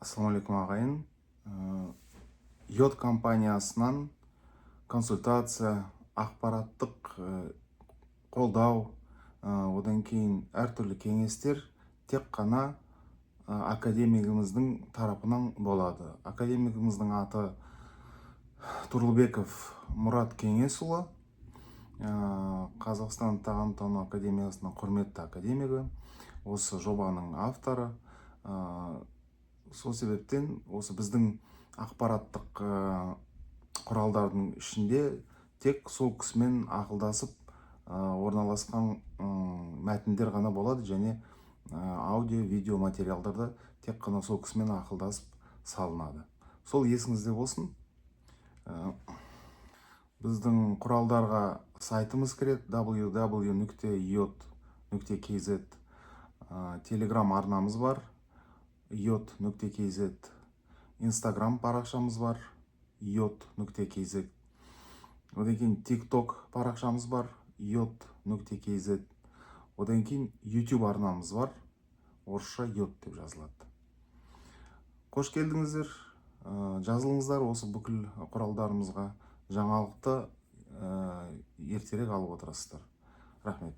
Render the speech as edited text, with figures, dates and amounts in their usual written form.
Ассалаумалейкум ағайын. Йод компаниясынан консультация, ақпараттық қолдау, одан кейін әртүрлі кеңестер тек қана академигіміздің тарапынан болады. Академигіміздің аты Тұрлыбеков Мұрат Кеңесұлы, Қазақстан тағамтану академиясының құрметті академигі, осы жобаның авторы. Сол себептен осы біздің ақпараттық құралдардың ішінде тек сол кісімен ақылдасып орналасқан мәтіндер ғана болады, және аудио, видео материалдарды тек қана сол кісімен ақылдасып салынады. Сол есіңізде болсын. Біздің құралдарға сайтымыз кіреді: www.yod.kz. Телеграм арнамыз бар, yod.kz. Инстаграм парақшамыз бар, yod.kz. Одан кейін TikTok парақшамыз бар, yod.kz. Одан кейін YouTube арнамыз бар, орысша yod деп жазылады. Қош келдіңіздер, жазылыңыздар осы бүкіл құралдарымызға. Жаңалықты ертерек алып отырасыздар. Рахмет.